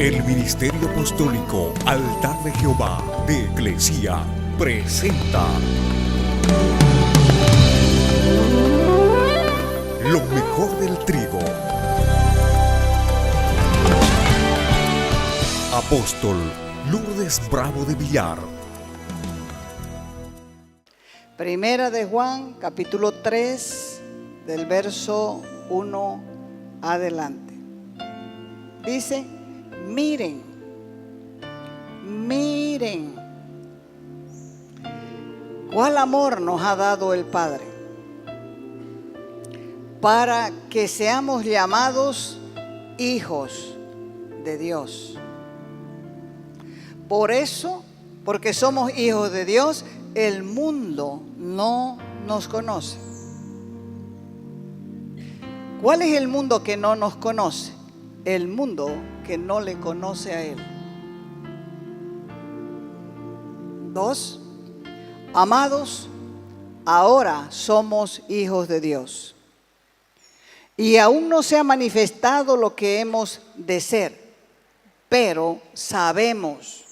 El Ministerio Apostólico Altar de Jehová de Eclesia presenta lo mejor del trigo. Apóstol Lourdes Bravo de Villar. Primera de Juan, capítulo 3, del verso 1 adelante. Dice: miren, cuál amor nos ha dado el Padre, para que seamos llamados hijos de Dios. Por eso, porque somos hijos de Dios, el mundo no nos conoce. ¿Cuál es el mundo que no nos conoce? El mundo que no le conoce a Él. 2. Amados, ahora somos hijos de Dios, y aún no se ha manifestado lo que hemos de ser, pero sabemos.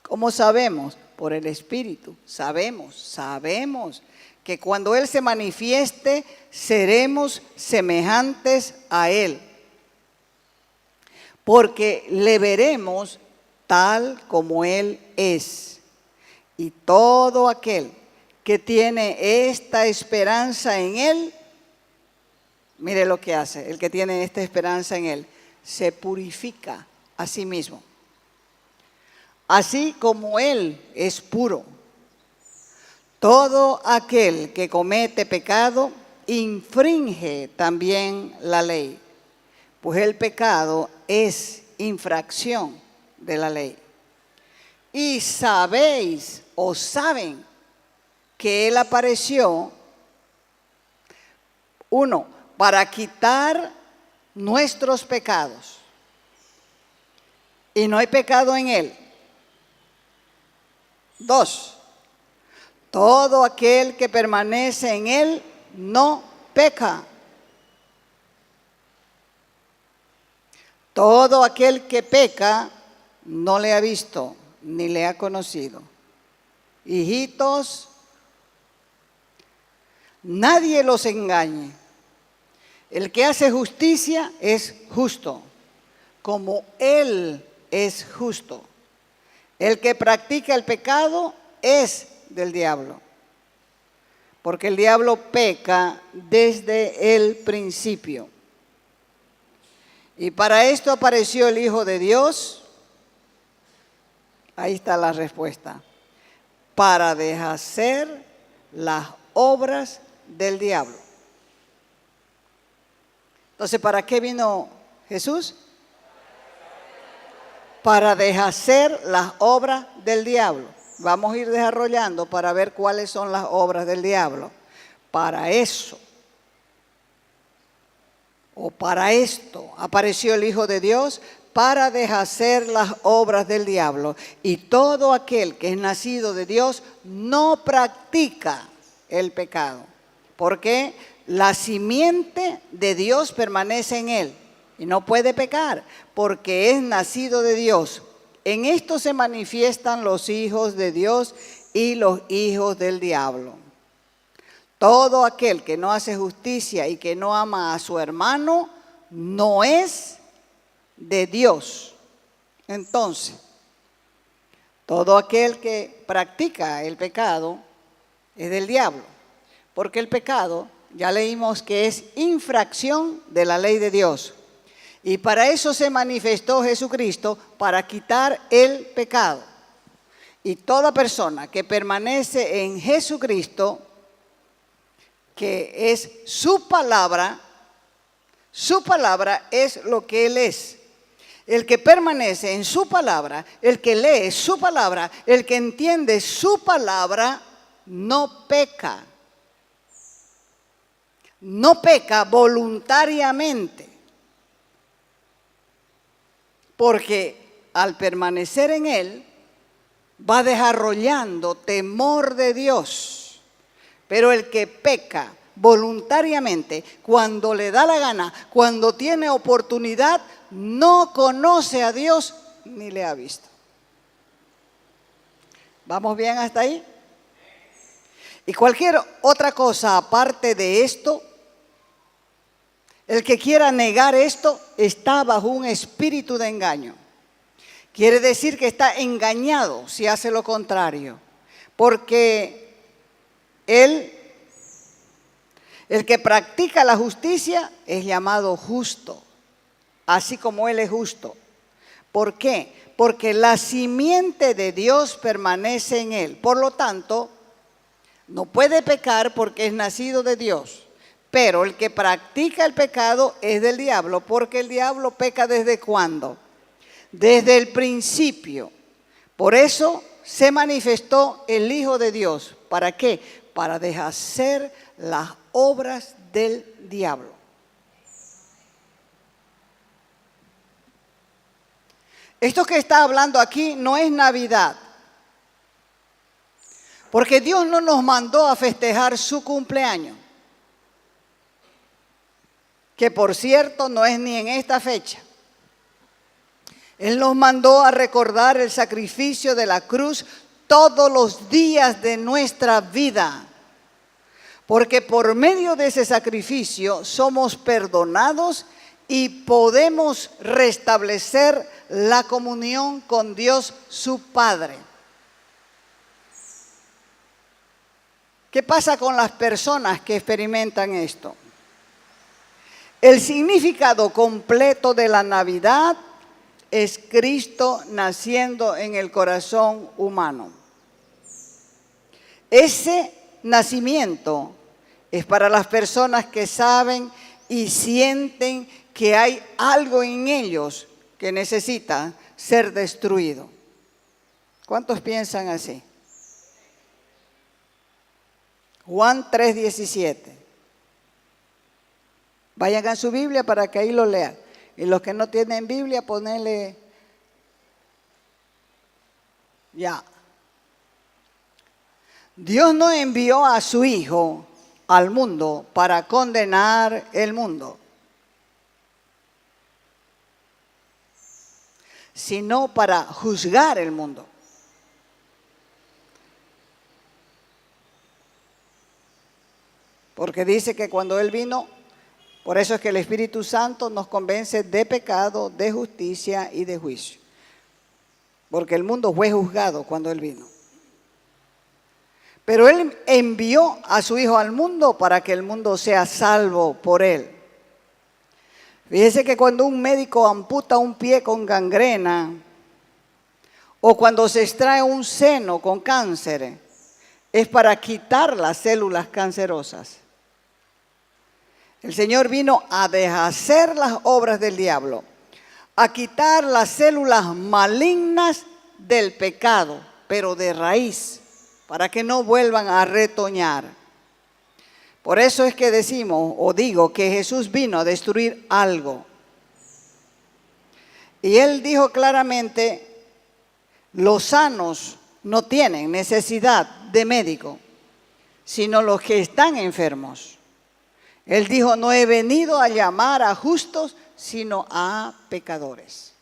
¿Cómo sabemos? Por el Espíritu. Sabemos que cuando Él se manifieste, seremos semejantes a Él, porque le veremos tal como Él es. Y todo aquel que tiene esta esperanza en Él, mire lo que hace, el que tiene esta esperanza en Él, se purifica a sí mismo, así como Él es puro. Todo aquel que comete pecado infringe también la ley, pues el pecado es infracción de la ley. Y sabéis o saben que Él apareció, 1, para quitar nuestros pecados, y no hay pecado en Él. 2, todo aquel que permanece en Él no peca. Todo aquel que peca no le ha visto ni le ha conocido. Hijitos, nadie los engañe. El que hace justicia es justo, como Él es justo. El que practica el pecado es del diablo, porque el diablo peca desde el principio. Y para esto apareció el Hijo de Dios. Ahí está la respuesta: para deshacer las obras del diablo. Entonces, ¿para qué vino Jesús? Para deshacer las obras del diablo. Vamos a ir desarrollando para ver cuáles son las obras del diablo. Para eso, o para esto, apareció el Hijo de Dios, para deshacer las obras del diablo. Y todo aquel que es nacido de Dios no practica el pecado, porque la simiente de Dios permanece en él y no puede pecar, porque es nacido de Dios. En esto se manifiestan los hijos de Dios y los hijos del diablo. Todo aquel que no hace justicia y que no ama a su hermano no es de Dios. Entonces, todo aquel que practica el pecado es del diablo, porque el pecado, ya leímos que es infracción de la ley de Dios. Y para eso se manifestó Jesucristo, para quitar el pecado. Y toda persona que permanece en Jesucristo, que es su palabra es lo que Él es. El que permanece en su palabra, el que lee su palabra, el que entiende su palabra, no peca. No peca voluntariamente. Porque al permanecer en Él, va desarrollando temor de Dios. Pero el que peca voluntariamente, cuando le da la gana, cuando tiene oportunidad, no conoce a Dios ni le ha visto. ¿Vamos bien hasta ahí? Y cualquier otra cosa aparte de esto, el que quiera negar esto está bajo un espíritu de engaño. Quiere decir que está engañado si hace lo contrario, porque el que practica la justicia es llamado justo, así como Él es justo. ¿Por qué? Porque la simiente de Dios permanece en Él. Por lo tanto, no puede pecar porque es nacido de Dios. Pero el que practica el pecado es del diablo, porque el diablo peca ¿desde cuándo? Desde el principio. Por eso se manifestó el Hijo de Dios. ¿Para qué? Para deshacer las obras del diablo. Esto que está hablando aquí no es Navidad, porque Dios no nos mandó a festejar su cumpleaños, que por cierto no es ni en esta fecha. Él nos mandó a recordar el sacrificio de la cruz todos los días de nuestra vida, porque por medio de ese sacrificio somos perdonados y podemos restablecer la comunión con Dios su Padre. ¿Qué pasa con las personas que experimentan esto? El significado completo de la Navidad es Cristo naciendo en el corazón humano. Ese nacimiento es para las personas que saben y sienten que hay algo en ellos que necesita ser destruido. ¿Cuántos piensan así? Juan 3:17. Vayan a su Biblia para que ahí lo lean. Y los que no tienen Biblia, ponele ya. Dios no envió a su Hijo al mundo para condenar el mundo, sino para juzgar el mundo. Porque dice que cuando Él vino, por eso es que el Espíritu Santo nos convence de pecado, de justicia y de juicio. Porque el mundo fue juzgado cuando Él vino. Pero Él envió a su Hijo al mundo para que el mundo sea salvo por Él. Fíjese que cuando un médico amputa un pie con gangrena, o cuando se extrae un seno con cáncer, es para quitar las células cancerosas. El Señor vino a deshacer las obras del diablo, a quitar las células malignas del pecado, pero de raíz, para que no vuelvan a retoñar. Por eso es que decimos, o digo, que Jesús vino a destruir algo. Y Él dijo claramente, los sanos no tienen necesidad de médico, sino los que están enfermos. Él dijo, no he venido a llamar a justos, sino a pecadores.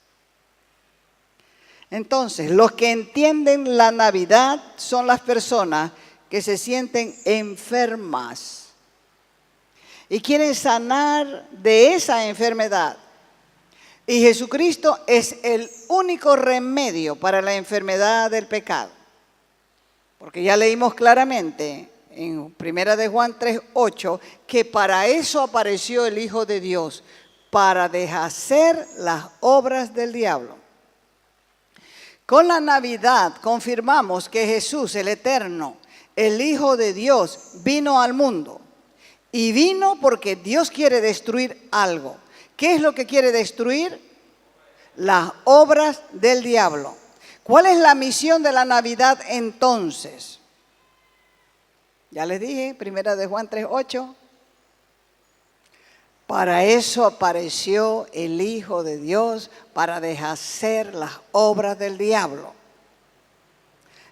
Entonces, los que entienden la Navidad son las personas que se sienten enfermas y quieren sanar de esa enfermedad. Y Jesucristo es el único remedio para la enfermedad del pecado. Porque ya leímos claramente en 1 de Juan 3:8 que para eso apareció el Hijo de Dios, para deshacer las obras del diablo. Con la Navidad confirmamos que Jesús, el Eterno, el Hijo de Dios, vino al mundo. Y vino porque Dios quiere destruir algo. ¿Qué es lo que quiere destruir? Las obras del diablo. ¿Cuál es la misión de la Navidad entonces? Ya les dije, 1 de Juan 3:8. Para eso apareció el Hijo de Dios, para deshacer las obras del diablo.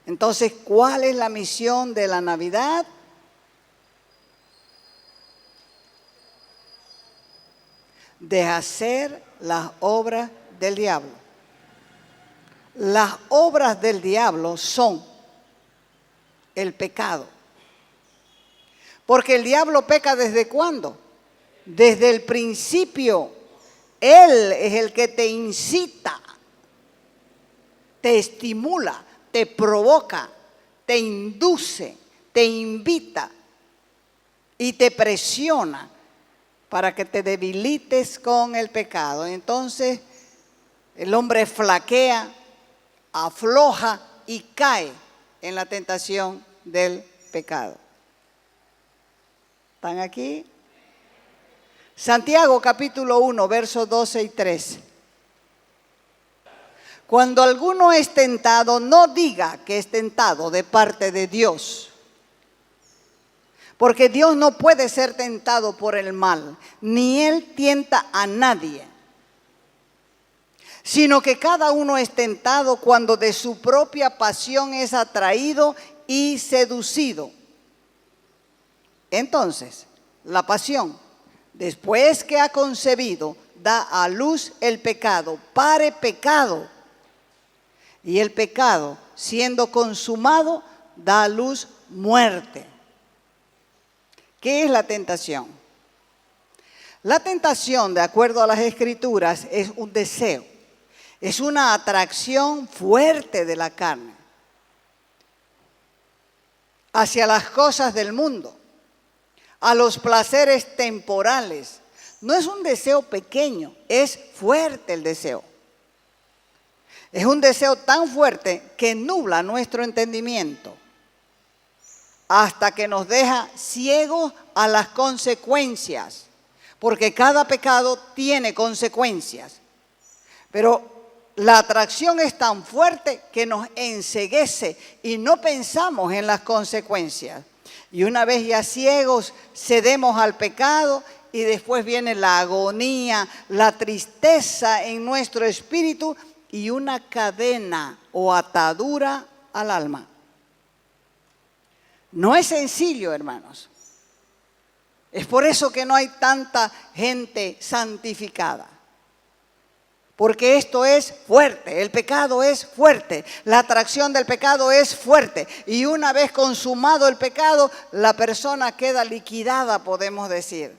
Entonces, ¿cuál es la misión de la Navidad? de hacer las obras del diablo. Las obras del diablo son el pecado. Porque el diablo peca ¿desde cuándo? Desde el principio. Él es el que te incita, te estimula, te provoca, te induce, te invita y te presiona para que te debilites con el pecado. Entonces el hombre flaquea, afloja y cae en la tentación del pecado. ¿Están aquí? Santiago capítulo 1, versos 12 y 13. Cuando alguno es tentado, no diga que es tentado de parte de Dios. Porque Dios no puede ser tentado por el mal, ni Él tienta a nadie. Sino que cada uno es tentado cuando de su propia pasión es atraído y seducido. Entonces, la pasión, después que ha concebido, da a luz el pecado, pare pecado. Y el pecado, siendo consumado, da a luz muerte. ¿Qué es la tentación? La tentación, de acuerdo a las Escrituras, es un deseo. Es una atracción fuerte de la carne hacia las cosas del mundo, a los placeres temporales. No es un deseo pequeño, es fuerte el deseo. Es un deseo tan fuerte que nubla nuestro entendimiento hasta que nos deja ciegos a las consecuencias, porque cada pecado tiene consecuencias. Pero la atracción es tan fuerte que nos enceguece y no pensamos en las consecuencias. Y una vez ya ciegos, cedemos al pecado y después viene la agonía, la tristeza en nuestro espíritu y una cadena o atadura al alma. No es sencillo, hermanos. Es por eso que no hay tanta gente santificada. Porque esto es fuerte, el pecado es fuerte, la atracción del pecado es fuerte. Y una vez consumado el pecado, la persona queda liquidada, podemos decir.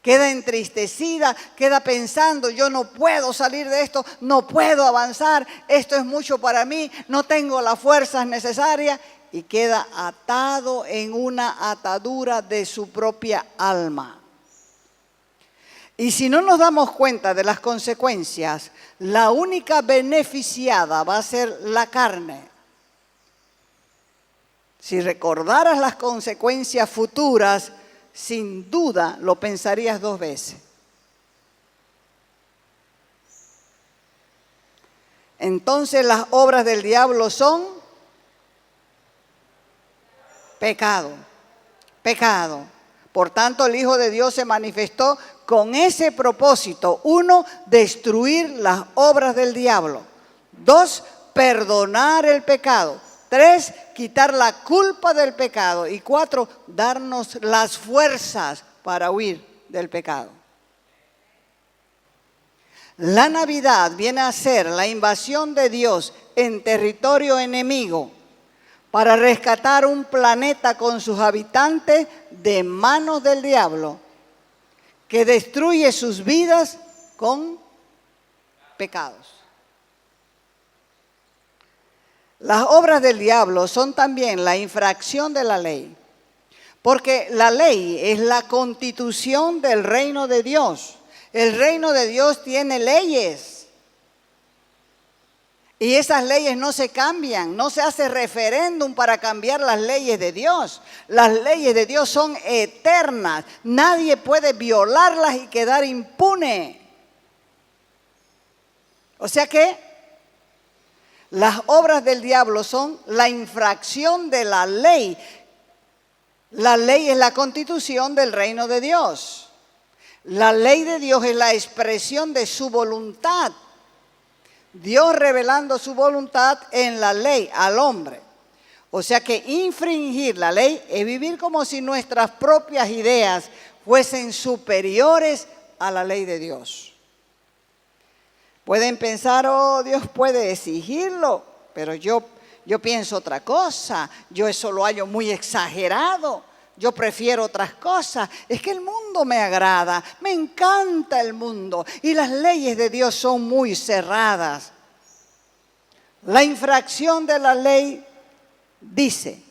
Queda entristecida, queda pensando, yo no puedo salir de esto, no puedo avanzar, esto es mucho para mí, no tengo las fuerzas necesarias. Y queda atado en una atadura de su propia alma. Y si no nos damos cuenta de las consecuencias, la única beneficiada va a ser la carne. Si recordaras las consecuencias futuras, sin duda lo pensarías dos veces. Entonces las obras del diablo son pecado, pecado. Por tanto, el Hijo de Dios se manifestó con ese propósito. 1, destruir las obras del diablo. 2, perdonar el pecado. 3, quitar la culpa del pecado. Y 4, darnos las fuerzas para huir del pecado. La Navidad viene a ser la invasión de Dios en territorio enemigo para rescatar un planeta con sus habitantes de manos del diablo, que destruye sus vidas con pecados. Las obras del diablo son también la infracción de la ley, porque la ley es la constitución del reino de Dios. El reino de Dios tiene leyes. Y esas leyes no se cambian, no se hace referéndum para cambiar las leyes de Dios. Las leyes de Dios son eternas, nadie puede violarlas y quedar impune. O sea que las obras del diablo son la infracción de la ley. La ley es la constitución del reino de Dios. La ley de Dios es la expresión de su voluntad. Dios revelando su voluntad en la ley al hombre. O sea que infringir la ley es vivir como si nuestras propias ideas fuesen superiores a la ley de Dios. Pueden pensar, oh, Dios puede exigirlo, pero yo pienso otra cosa, yo eso lo hallo muy exagerado, yo prefiero otras cosas. Es que el mundo me agrada, me encanta el mundo y las leyes de Dios son muy cerradas. La infracción de la ley dice,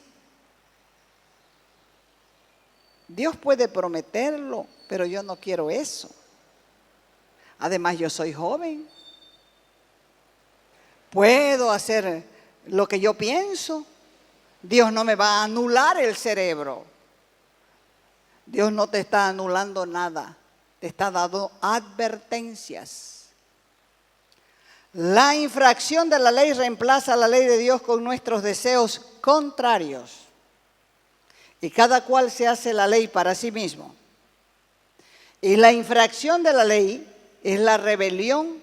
Dios puede prometerlo, pero yo no quiero eso. Además, yo soy joven. Puedo hacer lo que yo pienso. Dios no me va a anular el cerebro. Dios no te está anulando nada. Te está dando advertencias. La infracción de la ley reemplaza la ley de Dios con nuestros deseos contrarios. Y cada cual se hace la ley para sí mismo. Y la infracción de la ley es la rebelión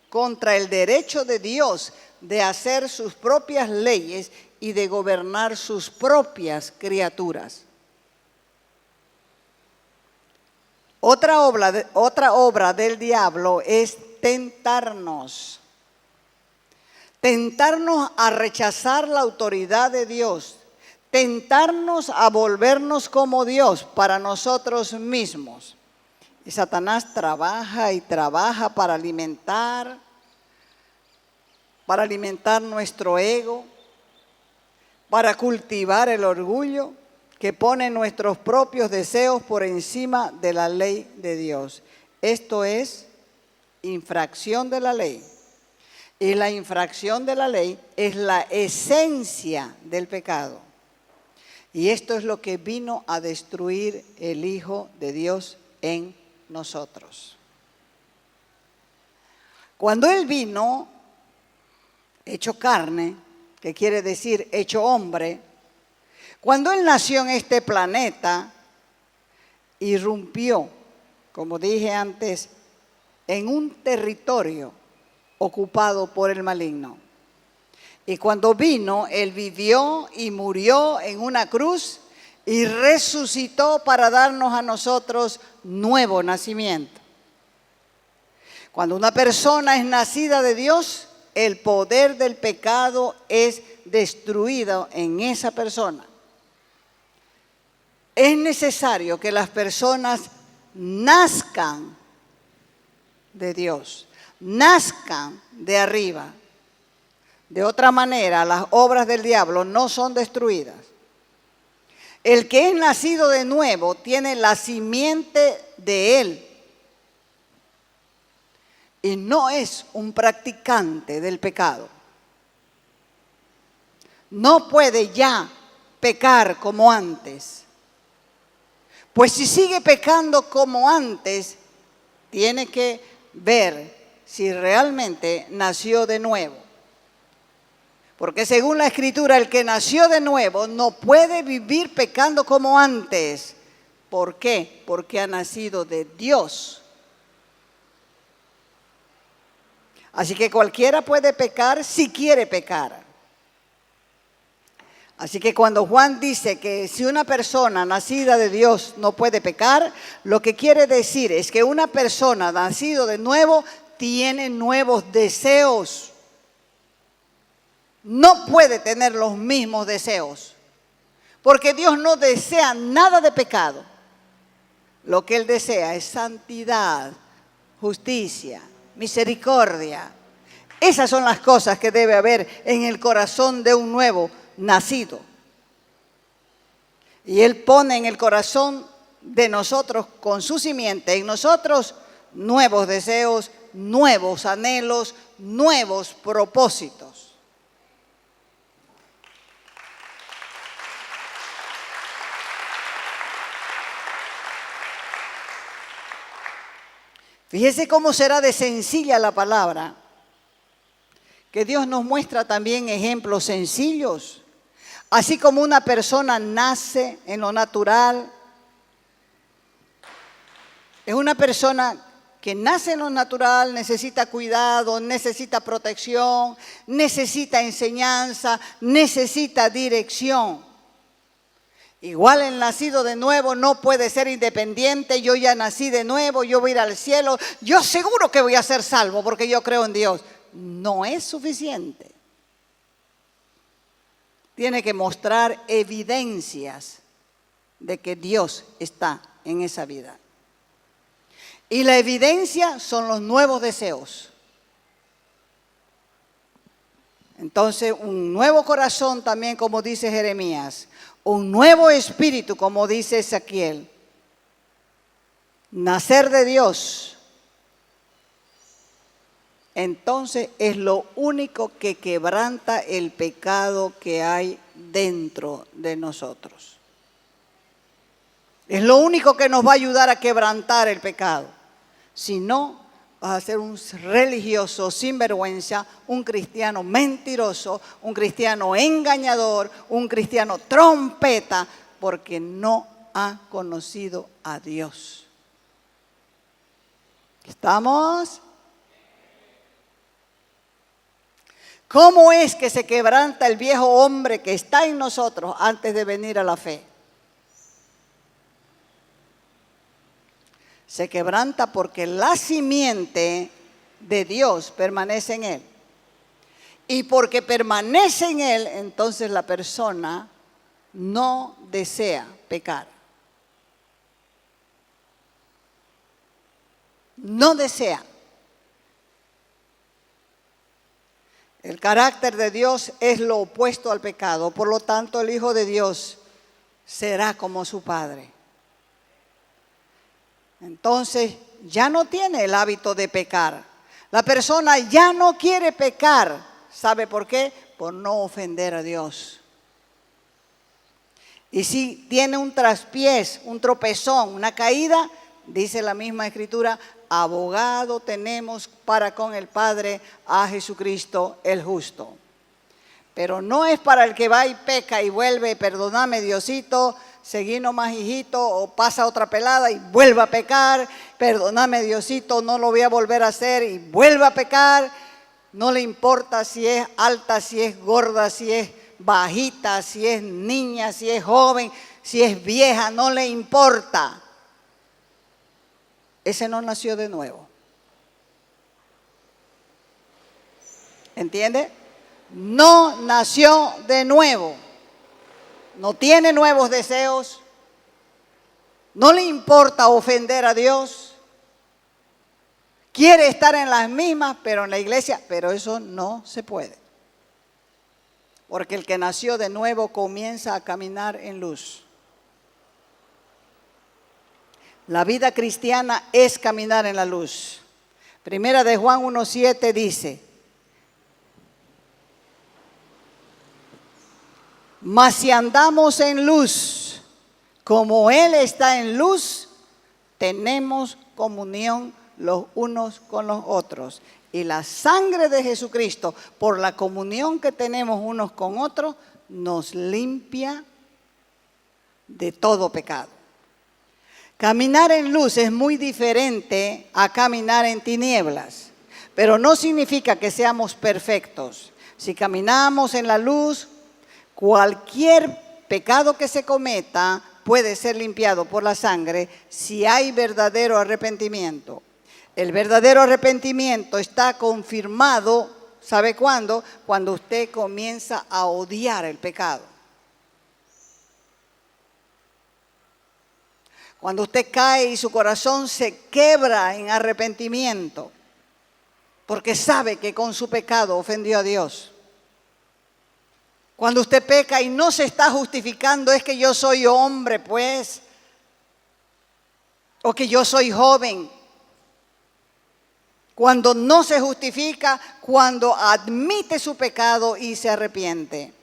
contra el derecho de Dios de hacer sus propias leyes y de gobernar sus propias criaturas. Otra obra del diablo es tentarnos. Tentarnos a rechazar la autoridad de Dios. Tentarnos a volvernos como Dios para nosotros mismos. Y Satanás trabaja y trabaja para alimentar nuestro ego, para cultivar el orgullo que pone nuestros propios deseos por encima de la ley de Dios. Esto es infracción de la ley. Y la infracción de la ley es la esencia del pecado. Y esto es lo que vino a destruir el Hijo de Dios en nosotros. Cuando Él vino, hecho carne, que quiere decir hecho hombre, cuando Él nació en este planeta, irrumpió, como dije antes, en un territorio ocupado por el maligno. Y cuando vino, Él vivió y murió en una cruz y resucitó para darnos a nosotros nuevo nacimiento. Cuando una persona es nacida de Dios, el poder del pecado es destruido en esa persona. Es necesario que las personas nazcan de Dios, nazcan de arriba. De otra manera, las obras del diablo no son destruidas. El que es nacido de nuevo tiene la simiente de Él y no es un practicante del pecado. No puede ya pecar como antes. Pues si sigue pecando como antes, tiene que ver si realmente nació de nuevo. Porque según la Escritura, el que nació de nuevo no puede vivir pecando como antes. ¿Por qué? Porque ha nacido de Dios. Así que cualquiera puede pecar si quiere pecar. Así que cuando Juan dice que si una persona nacida de Dios no puede pecar, lo que quiere decir es que una persona nacida de nuevo tiene nuevos deseos. No puede tener los mismos deseos, porque Dios no desea nada de pecado. Lo que Él desea es santidad, justicia, misericordia. Esas son las cosas que debe haber en el corazón de un nuevo nacido. Y Él pone en el corazón de nosotros, con su simiente, en nosotros, nuevos deseos, nuevos anhelos, nuevos propósitos. Fíjese cómo será de sencilla la palabra, que Dios nos muestra también ejemplos sencillos. Así como una persona nace en lo natural, es una persona que nace en lo natural, necesita cuidado, necesita protección, necesita enseñanza, necesita dirección. Igual el nacido de nuevo no puede ser independiente. Yo ya nací de nuevo, yo voy a ir al cielo. Yo seguro que voy a ser salvo porque yo creo en Dios. No es suficiente. Tiene que mostrar evidencias de que Dios está en esa vida. Y la evidencia son los nuevos deseos. Entonces, un nuevo corazón también, como dice Jeremías. Un nuevo espíritu, como dice Ezequiel. Nacer de Dios. Entonces es lo único que quebranta el pecado que hay dentro de nosotros. Es lo único que nos va a ayudar a quebrantar el pecado. Si no, vas a ser un religioso sinvergüenza, un cristiano mentiroso, un cristiano engañador, un cristiano trompeta, porque no ha conocido a Dios. ¿Estamos? ¿Cómo es que se quebranta el viejo hombre que está en nosotros antes de venir a la fe? Se quebranta porque la simiente de Dios permanece en él. Y porque permanece en él, entonces la persona no desea pecar. No desea. El carácter de Dios es lo opuesto al pecado. Por lo tanto, el Hijo de Dios será como su Padre. Entonces, ya no tiene el hábito de pecar. La persona ya no quiere pecar. ¿Sabe por qué? Por no ofender a Dios. Y si tiene un traspiés, un tropezón, una caída, dice la misma Escritura, abogado tenemos para con el Padre a Jesucristo el justo. Pero no es para el que va y peca y vuelve, perdóname Diosito, seguí nomás hijito, o pasa otra pelada y vuelve a pecar, perdóname Diosito, no lo voy a volver a hacer y vuelve a pecar. No le importa si es alta, si es gorda, si es bajita, si es niña, si es joven, si es vieja, no le importa. Ese no nació de nuevo. ¿Entiende? No nació de nuevo. No tiene nuevos deseos. No le importa ofender a Dios. Quiere estar en las mismas, pero en la iglesia. Pero eso no se puede. Porque el que nació de nuevo comienza a caminar en luz. La vida cristiana es caminar en la luz. Primera de Juan 1:7 dice: mas si andamos en luz, como Él está en luz, tenemos comunión los unos con los otros. Y la sangre de Jesucristo, por la comunión que tenemos unos con otros, nos limpia de todo pecado. Caminar en luz es muy diferente a caminar en tinieblas, pero no significa que seamos perfectos. Si caminamos en la luz, cualquier pecado que se cometa puede ser limpiado por la sangre si hay verdadero arrepentimiento. El verdadero arrepentimiento está confirmado, ¿sabe cuándo? Cuando usted comienza a odiar el pecado. Cuando usted cae y su corazón se quebra en arrepentimiento, porque sabe que con su pecado ofendió a Dios. Cuando usted peca y no se está justificando, es que yo soy hombre, pues, o que yo soy joven. Cuando no se justifica, cuando admite su pecado y se arrepiente.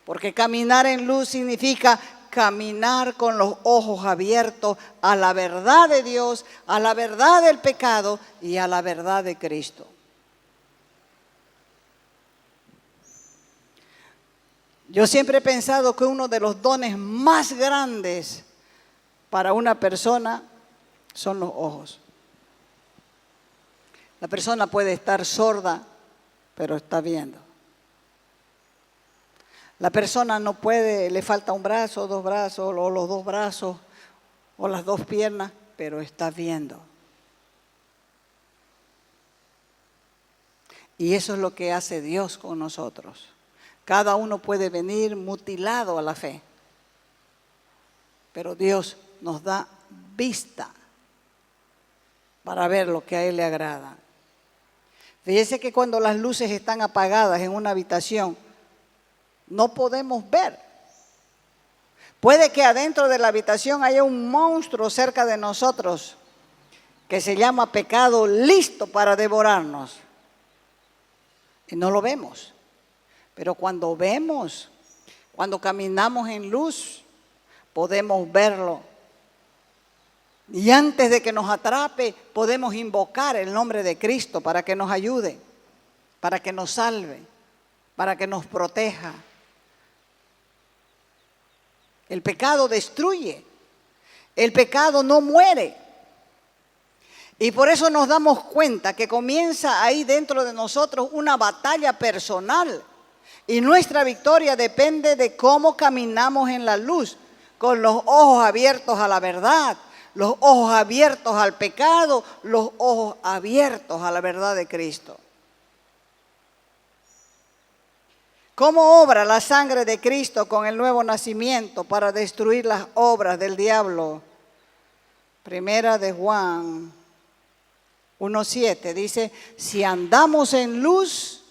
Porque caminar en luz significa caminar con los ojos abiertos a la verdad de Dios, a la verdad del pecado y a la verdad de Cristo. Yo siempre he pensado que uno de los dones más grandes para una persona son los ojos. La persona puede estar sorda, pero está viendo. La persona no puede, le falta un brazo, dos brazos, o los dos brazos, o las dos piernas, pero está viendo. Y eso es lo que hace Dios con nosotros. Cada uno puede venir mutilado a la fe, pero Dios nos da vista para ver lo que a Él le agrada. Fíjese que cuando las luces están apagadas en una habitación, no podemos ver. Puede que adentro de la habitación haya un monstruo cerca de nosotros que se llama pecado, listo para devorarnos. Y no lo vemos. Pero cuando vemos, cuando caminamos en luz, podemos verlo. Y antes de que nos atrape, podemos invocar el nombre de Cristo para que nos ayude, para que nos salve, para que nos proteja. El pecado destruye, el pecado no muere. Y por eso nos damos cuenta que comienza ahí dentro de nosotros una batalla personal. Y nuestra victoria depende de cómo caminamos en la luz, con los ojos abiertos a la verdad, los ojos abiertos al pecado, los ojos abiertos a la verdad de Cristo. ¿Cómo obra la sangre de Cristo con el nuevo nacimiento para destruir las obras del diablo? Primera de Juan 1:7 dice, si andamos en luz,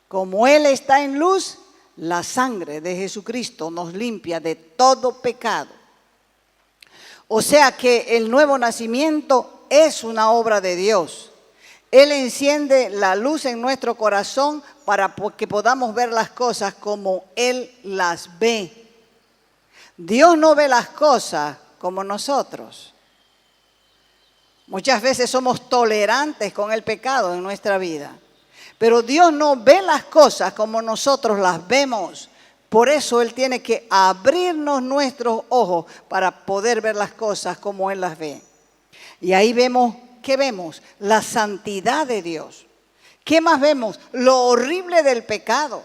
como Él está en luz, la sangre de Jesucristo nos limpia de todo pecado. O sea que el nuevo nacimiento es una obra de Dios. Él enciende la luz en nuestro corazón para que podamos ver las cosas como Él las ve. Dios no ve las cosas como nosotros. Muchas veces somos tolerantes con el pecado en nuestra vida. Pero Dios no ve las cosas como nosotros las vemos. Por eso Él tiene que abrirnos nuestros ojos para poder ver las cosas como Él las ve. Y ahí vemos, ¿qué vemos? La santidad de Dios. ¿Qué más vemos? Lo horrible del pecado.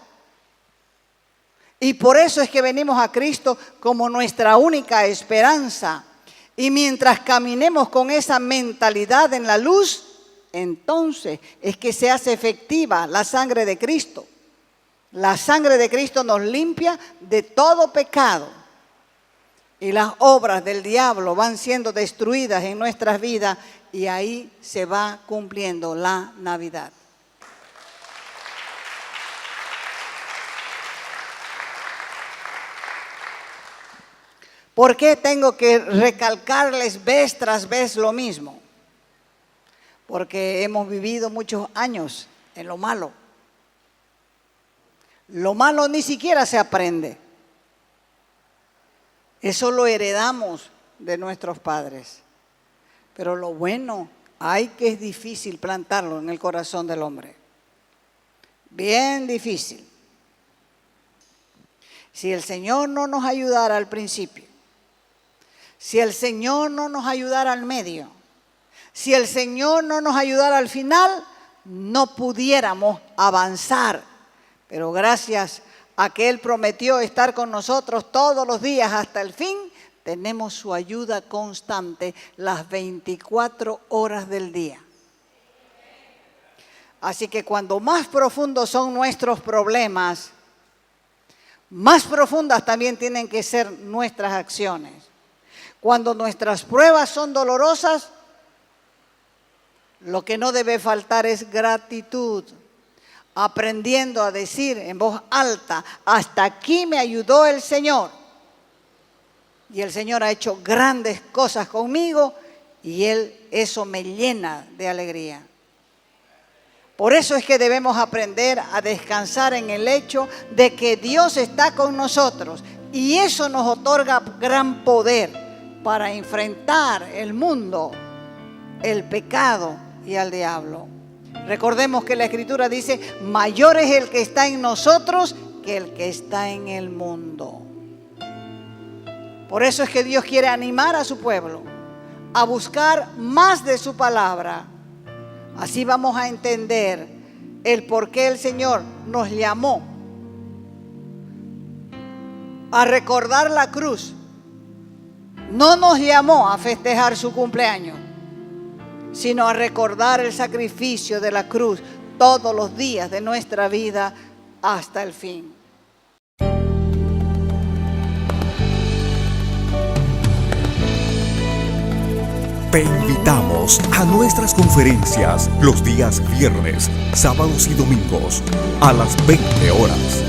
Y por eso es que venimos a Cristo como nuestra única esperanza. Y mientras caminemos con esa mentalidad en la luz, entonces es que se hace efectiva la sangre de Cristo. La sangre de Cristo nos limpia de todo pecado. Y las obras del diablo van siendo destruidas en nuestras vidas y ahí se va cumpliendo la Navidad. ¿Por qué tengo que recalcarles vez tras vez lo mismo? Porque hemos vivido muchos años en lo malo. Lo malo ni siquiera se aprende. Eso lo heredamos de nuestros padres. Pero lo bueno, hay que es difícil plantarlo en el corazón del hombre. Bien difícil. Si el Señor no nos ayudara al principio, si el Señor no nos ayudara al medio, si el Señor no nos ayudara al final, no pudiéramos avanzar. Pero gracias a que Él prometió estar con nosotros todos los días hasta el fin, tenemos su ayuda constante las 24 horas del día. Así que cuando más profundos son nuestros problemas, más profundas también tienen que ser nuestras acciones. Cuando nuestras pruebas son dolorosas, lo que no debe faltar es gratitud, aprendiendo a decir en voz alta, hasta aquí me ayudó el Señor. Y el Señor ha hecho grandes cosas conmigo y eso me llena de alegría. Por eso es que debemos aprender a descansar en el hecho de que Dios está con nosotros y eso nos otorga gran poder para enfrentar el mundo, el pecado y al diablo. Recordemos que la Escritura dice, mayor es el que está en nosotros que el que está en el mundo. Por eso es que Dios quiere animar a su pueblo a buscar más de su palabra. Así vamos a entender el por qué el Señor nos llamó a recordar la cruz. No nos llamó a festejar su cumpleaños, sino a recordar el sacrificio de la cruz todos los días de nuestra vida hasta el fin. Te invitamos a nuestras conferencias los días viernes, sábados y domingos a las 20 horas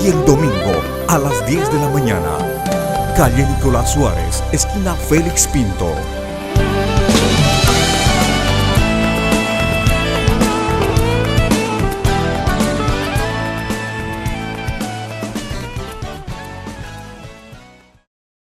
y el domingo a las 10 de la mañana. Calle Nicolás Suárez, esquina Félix Pinto,